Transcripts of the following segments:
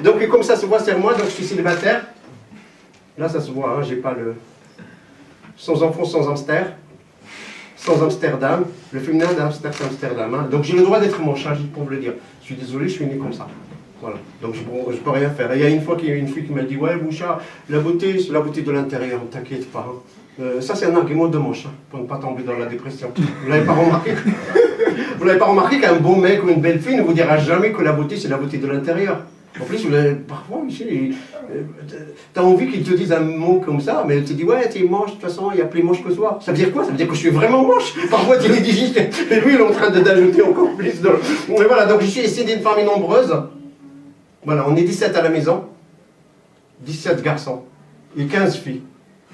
Donc comme ça se voit, c'est moi, donc je suis célibataire. Là ça se voit, hein, j'ai pas le... Sans enfant, sans hamster. Sans Amsterdam. Le féminin d'Amsterdam, c'est Amsterdam. Hein. Donc j'ai le droit d'être moche, hein, pour vous le dire. Je suis désolé, je suis né comme ça. Voilà. Donc je peux rien faire. Et il y a une fois qu'il y a une fille qui m'a dit, ouais Bouchard, la beauté, c'est la beauté de l'intérieur, ne t'inquiète pas. Hein. Ça c'est un argument de moche, hein, pour ne pas tomber dans la dépression. Vous n'avez pas remarqué vous n'avez pas remarqué qu'un beau mec ou une belle fille ne vous dira jamais que la beauté c'est la beauté de l'intérieur. En plus, parfois, tu as envie qu'ils te disent un mot comme ça, mais tu te dis, ouais, t'es moche, de toute façon, il y a plus moche que toi. Ça veut dire quoi? Ça veut dire que je suis vraiment moche. Parfois, tu les dis, et lui, il est en train d'ajouter encore plus de... Mais voilà, donc je suis issu d'une famille nombreuse. Voilà, on est 17 à la maison, 17 garçons et 15 filles.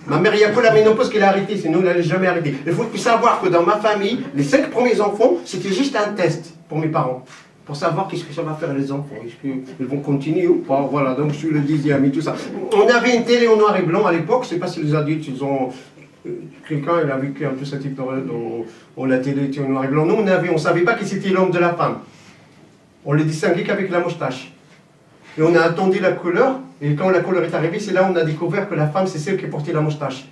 Ma mère, il n'y a que la ménopause qu'elle a arrêté, sinon elle n'allait jamais arrêter. Il faut savoir que dans ma famille, les 5 premiers enfants, c'était juste un test pour mes parents. Pour savoir qu'est-ce que ça va faire les enfants, est-ce qu'ils vont continuer ou pas, voilà, donc je suis le 10e et tout ça. On avait une télé en noir et blanc à l'époque, je ne sais pas si les adultes, ils ont... Quelqu'un, il a vécu un peu cette période où la télé était en noir et blanc. Nous, on ne savait pas qui c'était l'homme de la femme. On les distinguait qu'avec la moustache. Et on a attendu la couleur, et quand la couleur est arrivée, c'est là où on a découvert que la femme, c'est celle qui portait la moustache.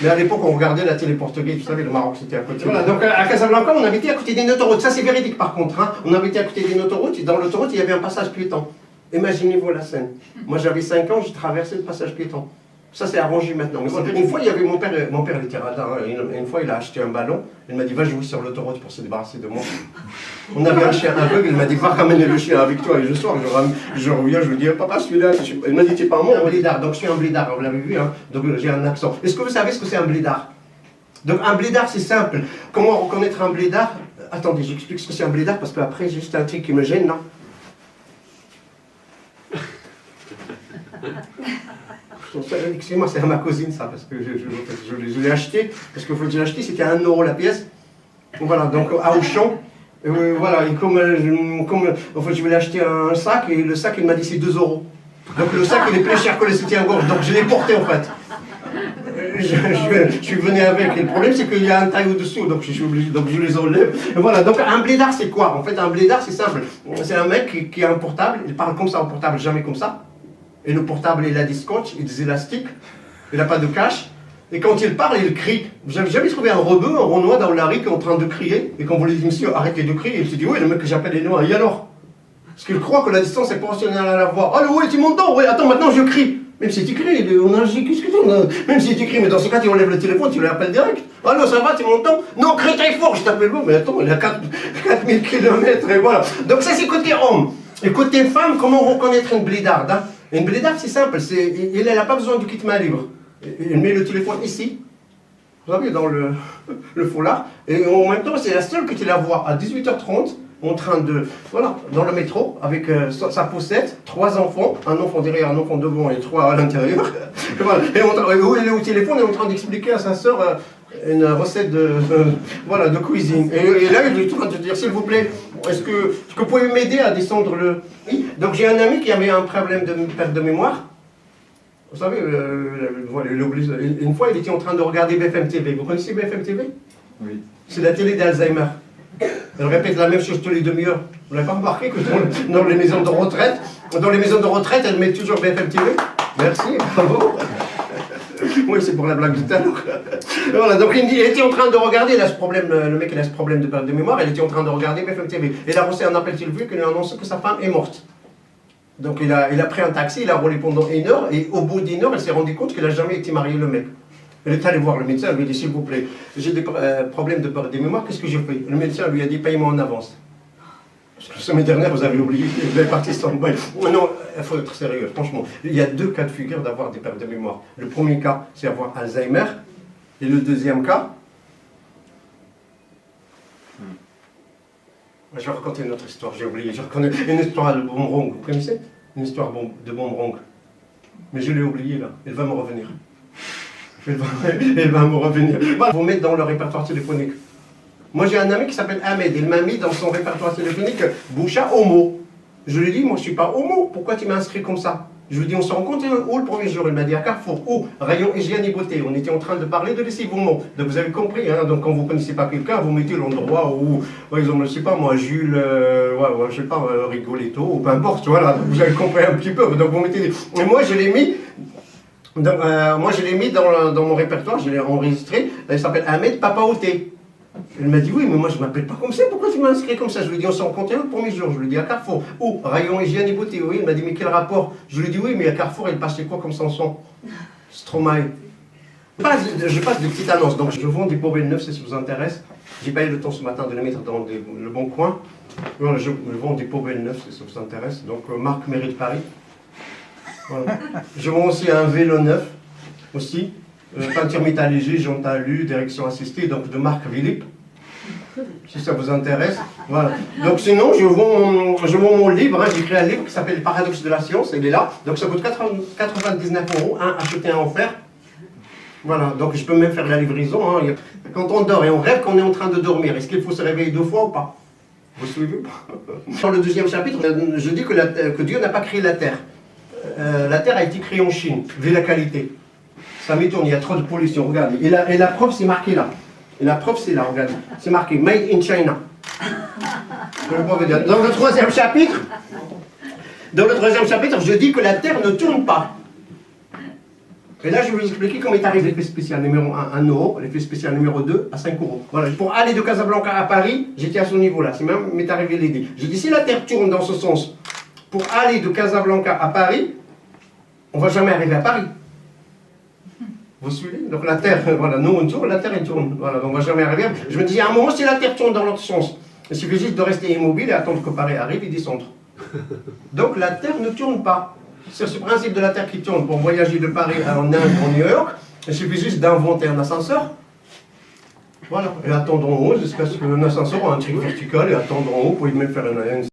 Mais à l'époque, on regardait la télé portugaise, vous savez, le Maroc, c'était à côté. Voilà, donc à Casablanca, on habitait à côté d'une autoroute. Ça, c'est véridique par contre. Hein. On habitait à côté d'une autoroute, et dans l'autoroute, il y avait un passage piéton. Imaginez-vous la scène. Moi, j'avais 5 ans, j'ai traversé le passage piéton. Ça, c'est arrangé maintenant. Mais une fois, il y avait mon père était radin. Hein. Une fois, il a acheté un ballon. Il m'a dit, va jouer sur l'autoroute pour se débarrasser de moi. On avait un chien aveugle. Il m'a dit, va ramener le chien avec toi. Et le soir, je reviens, je lui dis, papa, celui-là. Il m'a dit, t'es pas moi, un blédard. Donc, je suis un blédard. Vous l'avez vu, hein. Donc, j'ai un accent. Est-ce que vous savez ce que c'est un blédard? Donc, un blédard, c'est simple. Comment reconnaître un blédard? Attendez, j'explique ce que c'est un blédard parce qu'après, j'ai juste un truc qui me gêne, non? Excusez-moi, c'est à ma cousine ça, parce que je l'ai acheté, parce que j'ai acheté, c'était 1 € la pièce. Voilà, donc à Auchan, voilà, et comme en fait, je voulais acheter un sac, et le sac, il m'a dit c'est 2 €. Donc le sac, il est plus cher que le soutien-gorge, donc je l'ai porté en fait. Je suis venu avec, et le problème c'est qu'il y a un taille au-dessous, donc je suis obligé, donc je les enlève. Et voilà, donc un blédard c'est quoi? En fait, un blédard c'est simple, c'est un mec qui a un portable, il parle comme ça en portable, jamais comme ça. Et le portable, il a des scotch et des élastiques. Il n'a pas de cache. Et quand il parle, il crie. Vous n'avez jamais trouvé un rebeu, un Renoir dans la rue qui est en train de crier? Et quand vous lui dites, monsieur, arrêtez de crier, il se dit, oui, le mec que j'appelle les noirs. Et alors? Parce qu'il croit que la distance est proportionnelle à la voix. Allô, oui, tu m'entends? Oui, attends, maintenant je crie. Même si tu cries, on a dit, qu'est-ce que tu... Même si tu cries, mais dans ce cas, tu enlèves le téléphone, tu l'appelles direct. Allô, ça va, tu m'entends? Non, crie très fort, je t'appelle vous. Mais attends, il a 4000 km, et voilà. Donc ça, c'est côté homme. Et côté femme, comment reconnaître une blédarde, hein? Une blédarde, c'est simple, elle n'a pas besoin du kit main libre. Elle met le téléphone ici, vous savez, dans le foulard, et en même temps, c'est la seule que tu la vois à 18h30, en train de, voilà, dans le métro, avec sa poussette, 3 enfants, un enfant derrière, un enfant devant et 3 à l'intérieur. Voilà. Et où elle est au téléphone, elle est en train d'expliquer à sa sœur une recette voilà, de cuisine. Et là, il est en train de dire, s'il vous plaît, est-ce que vous pouvez m'aider à descendre le... Oui. Donc j'ai un ami qui avait un problème de perte de mémoire. Vous savez, voilà, une fois, il était en train de regarder BFM TV. Vous connaissez BFM TV? Oui. C'est la télé d'Alzheimer. Elle répète la même chose tous les demi-heures. Vous n'avez pas remarqué que dans les maisons de retraite, elle met toujours BFM TV? Merci, bravo. Oui, c'est pour la blague de tout à l'heure. Voilà, donc il était en train de regarder, il a ce problème, le mec il a ce problème de perte de mémoire, il était en train de regarder BFM TV. Et il a reçu un appel téléphonique qui lui a annoncé que sa femme est morte. Donc il a pris un taxi, il a roulé pendant 1 heure, et au bout d'1 heure, il s'est rendu compte qu'il n'a jamais été marié, le mec. Il est allé voir le médecin, il lui a dit, s'il vous plaît, j'ai des problèmes de perte de mémoire, qu'est-ce que je fais? Le médecin lui a dit, paye-moi en avance. Parce que la semaine dernière, vous avez oublié, vous avez parti sans bail. Non, il faut être sérieux, franchement. Il y a 2 cas de figure d'avoir des pertes de mémoire. Le premier cas, c'est avoir Alzheimer. Et le deuxième cas, je vais raconter une autre histoire, j'ai oublié. Je reconnais une histoire de Boomerang, vous connaissez? Une histoire de Boomerang. Mais je l'ai oublié là, elle va me revenir. Elle va me revenir. Vous mettre dans le répertoire téléphonique. Moi j'ai un ami qui s'appelle Ahmed, il m'a mis dans son répertoire téléphonique Boucha Homo. Je lui ai dit, moi je suis pas homo, pourquoi tu m'as inscrit comme ça? Je lui dis, on se rencontre où le premier jour? Il m'a dit à Carrefour. Où? Rayon hygiène et beauté. On était en train de parler de lessivement. Donc vous avez compris, hein? Donc quand vous ne connaissez pas quelqu'un, vous mettez l'endroit où, par exemple, je ne sais pas moi, Jules, je sais pas, Rigoletto, ou peu importe, voilà. Vous avez compris un petit peu. Donc vous mettez. Et moi, je l'ai mis. Dans mon répertoire, je l'ai enregistré. Il s'appelle Ahmed Papaoté. Elle m'a dit, oui, mais moi je ne m'appelle pas comme ça, pourquoi tu m'as inscrit comme ça? Je lui ai dit, on s'en rencontre le premier jour. Je lui ai dit, à Carrefour. Oh, rayon hygiène et beauté, oui. Il m'a dit, mais quel rapport? Je lui ai dit, oui, mais à Carrefour, il passait quoi comme Samson? Stromae. Je passe des petites annonces. Donc, je vends des poubelles neuves, si ça vous intéresse. J'ai pas eu le temps ce matin de les mettre dans le bon coin. Voilà, je vends des poubelles neuves, si ça vous intéresse. Donc, marque Mairie de Paris. Voilà. Je vends aussi un vélo neuf, aussi. Peinture métallisée, jante talus, direction assistée, donc de marque Philippe, si ça vous intéresse. Voilà. Donc sinon, je vends mon livre, hein, j'ai écrit un livre qui s'appelle Les paradoxes de la science, il est là. Donc ça coûte 99 €, un acheté, un offert. Voilà, donc je peux même faire la livraison. Hein. Quand on dort et on rêve qu'on est en train de dormir, est-ce qu'il faut se réveiller 2 fois ou pas? Vous suivez pas? Dans le deuxième chapitre, je dis que Dieu n'a pas créé la Terre. La Terre a été créée en Chine, vu la qualité. Ça m'étonne, il y a trop de pollution, regardez. Et la preuve, c'est marqué là. Et la preuve, c'est là, regardez. C'est marqué Made in China. Dans le troisième chapitre, je dis que la Terre ne tourne pas. Et là, je vais vous expliquer comment est arrivé l'effet spécial numéro 1, 1 €, l'effet spécial numéro 2, à 5 €. Voilà, pour aller de Casablanca à Paris, j'étais à ce niveau-là. C'est même m'est arrivé l'idée. Je dis, si la Terre tourne dans ce sens, pour aller de Casablanca à Paris, on ne va jamais arriver à Paris. Vous suivez? Donc la Terre, voilà, nous on tourne, la Terre elle tourne. Voilà, donc on ne va jamais arriver. Je me dis, à un moment, si la Terre tourne dans l'autre sens, il suffit juste de rester immobile et attendre que Paris arrive et descendre. Donc la Terre ne tourne pas. C'est ce principe de la Terre qui tourne. Pour voyager de Paris en Inde, en New York, il suffit juste d'inventer un ascenseur. Voilà, et attendre en haut jusqu'à ce qu'un ascenseur ait un truc vertical et attendre en haut pour même faire une